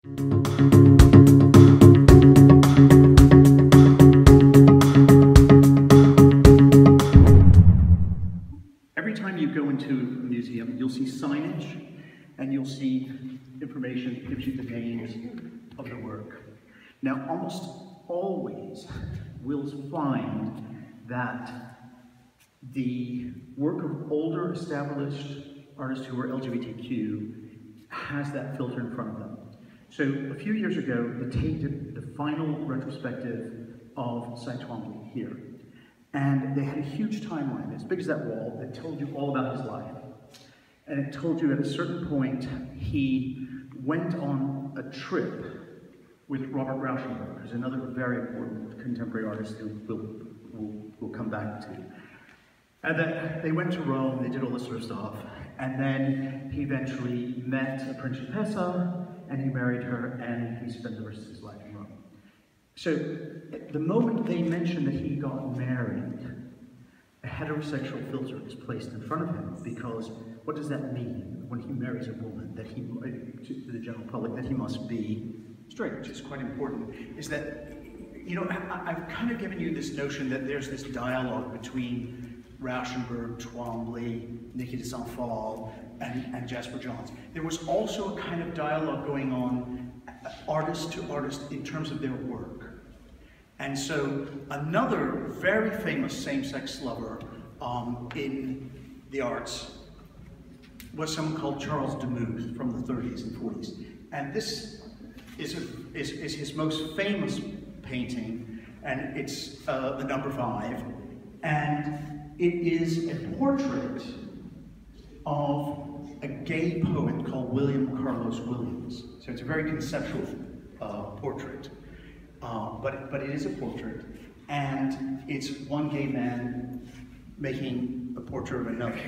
Every time you go into a museum, you'll see signage and you'll see information that gives you the names of the work. Now, almost always we'll find that the work of older established artists who are LGBTQ has that filter in front of them. So a few years ago, the Tate did the final retrospective of Cy Twombly here. And they had a huge timeline, as big as that wall, that told you all about his life. And it told you at a certain point, he went on a trip with Robert Rauschenberg, who's another very important contemporary artist who we'll come back to. And then they went to Rome, they did all this sort of stuff, and then he eventually met a principessa, and he married her, and he spent the rest of his life in Rome. So, the moment they mentioned that he got married, a heterosexual filter is placed in front of him, because what does that mean when he marries a woman, that he, to the general public, that he must be straight, which is quite important, is that, you know, I've kind of given you this notion that there's this dialogue between Rauschenberg, Twombly, Niki de Saint Phalle, and Jasper Johns. There was also a kind of dialogue going on, artist to artist, in terms of their work. And so another very famous same-sex lover in the arts was someone called Charles Demuth from the 30s and 40s. And this is his most famous painting, and it's the number 5. And it is a portrait of a gay poet called William Carlos Williams. So it's a very conceptual portrait, but it is a portrait, and it's one gay man making a portrait of another.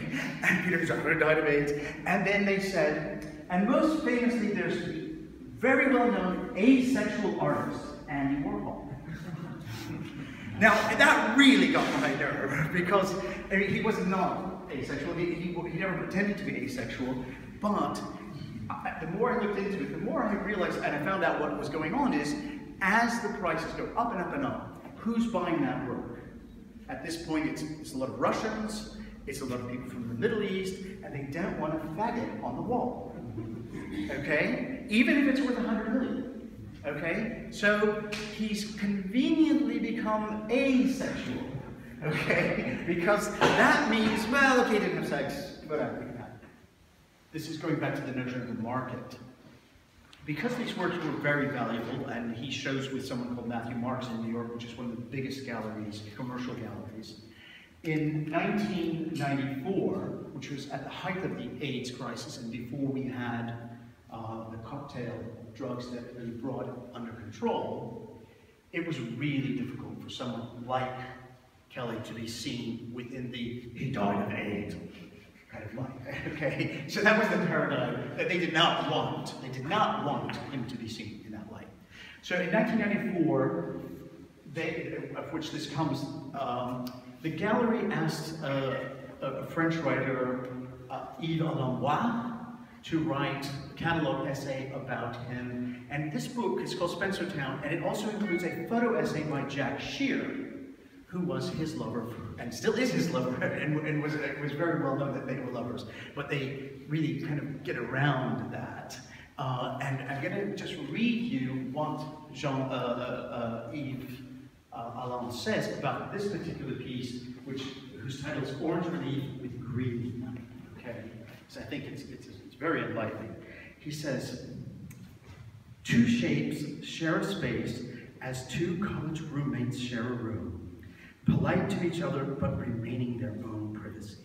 And Peter Drucker died of AIDS. And then they said, and most famously, there's the very well-known asexual artist, Andy Warhol. Now, that really got my nerve, because I mean, he was not asexual. He never pretended to be asexual, but the more I looked into it, the more I realized, and I found out what was going on is, as the prices go up and up and up, who's buying that work? At this point, it's a lot of Russians, it's a lot of people from the Middle East, and they don't want a faggot on the wall, okay? Even if it's worth 100 million. Okay, so he's conveniently become asexual, okay, because that means, well, okay, he didn't have sex, whatever. This is going back to the notion of the market. Because these works were very valuable, and he shows with someone called Matthew Marks in New York, which is one of the biggest galleries, commercial galleries. In 1994, which was at the height of the AIDS crisis and before we had the cocktail drugs that really brought it under control, it was really difficult for someone like Kelly to be seen within the "he died of AIDS" kind of light. Okay, so that was the paradigm that they did not want. They did not want him to be seen in that light. So in 1994, of which this comes, the gallery asked a French writer, Yves Alambois, to write a catalog essay about him. And this book is called Spencertown, and it also includes a photo essay by Jack Shear, who was his lover, and still is his lover, and was very well known that they were lovers. But they really kind of get around that. And I'm going to just read you what Yves Alambois says about this particular piece, whose title is Orange Relief with Green. Okay, so I think it's very enlightening. He says, "Two shapes share a space as two college roommates share a room, polite to each other but remaining their own privacy."